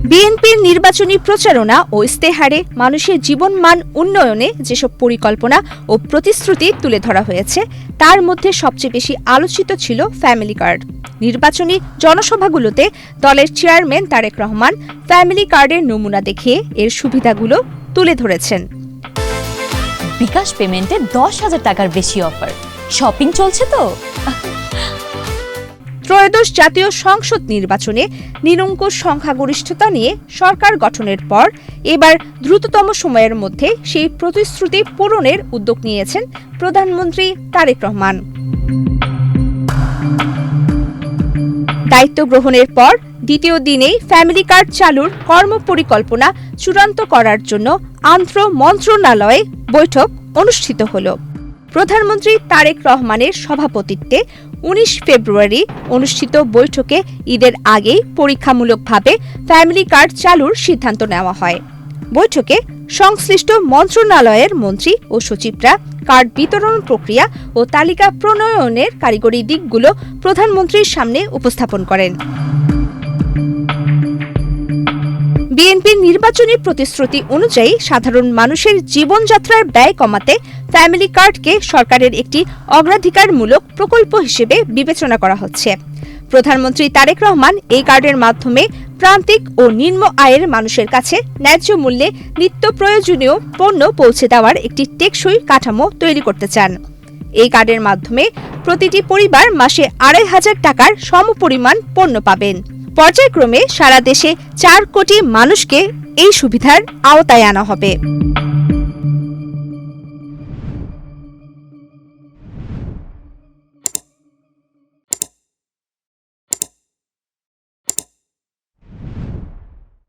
বিএনপির নির্বাচনী প্রচারণা ও ইস্তেহারে মানুষের জীবনমান উন্নয়নে যেসব পরিকল্পনা ও প্রতিশ্রুতি তুলে ধরা হয়েছে তার মধ্যে সবচেয়ে বেশি আলোচিত ছিল ফ্যামিলি কার্ড। নির্বাচনী জনসভাগুলোতে দলের চেয়ারম্যান তারেক রহমান ফ্যামিলি কার্ডের নমুনা দেখিয়ে এর সুবিধাগুলো তুলে ধরেছেন। বিকাশ পেমেন্টে 10,000 টাকার বেশি অফার, শপিং চলছে তো। ত্রয়োদশ জাতীয় সংসদ নির্বাচনে নিরঙ্কুশ সংখ্যাগরিষ্ঠতা নিয়ে সরকার গঠনের পর এবার দ্রুততম সময়ের মধ্যে সেই প্রতিশ্রুতি পূরণের উদ্যোগ নিয়েছেন প্রধানমন্ত্রী তারেক রহমান। দায়িত্ব গ্রহণের পর দ্বিতীয় দিনেই ফ্যামিলি কার্ড চালুর কর্মপরিকল্পনা চূড়ান্ত করার জন্য আন্তঃ মন্ত্রণালয়ে বৈঠক অনুষ্ঠিত হলো। প্রধানমন্ত্রী তারেক রহমানের সভাপতিত্বে 19 ফেব্রুয়ারি অনুষ্ঠিত বৈঠকে ঈদের আগেই পরীক্ষামূলকভাবে ফ্যামিলি কার্ড চালুর সিদ্ধান্ত নেওয়া হয়। বৈঠকে সংশ্লিষ্ট মন্ত্রণালয়ের মন্ত্রী ও সচিবরা কার্ড বিতরণ প্রক্রিয়া ও তালিকা প্রণয়নের কারিগরি দিকগুলো প্রধানমন্ত্রীর সামনে উপস্থাপন করেন। বিএনপির নির্বাচনী প্রতিশ্রুতি অনুযায়ী সাধারণ মানুষের জীবনযাত্রার ব্যয় কমাতে ফ্যামিলি কার্ডকে সরকারের একটি অগ্রাধিকারমূলক প্রকল্প হিসেবে বিবেচনা করা হচ্ছে। প্রধানমন্ত্রী তারেক রহমান এই কার্ডের মাধ্যমে প্রান্তিক ও নিম্ন আয়ের মানুষের কাছে ন্যায্য মূল্যে নিত্য প্রয়োজনীয় পণ্য পৌঁছে দেওয়ার একটি টেকসই কাঠামো তৈরি করতে চান। এই কার্ডের মাধ্যমে প্রতিটি পরিবার মাসে 2,500 টাকার সমপরিমাণ পণ্য পাবেন। পর্যায়ক্রমে সারা দেশে 4 কোটি মানুষকে এই সুবিধার আওতায় আনা হবে।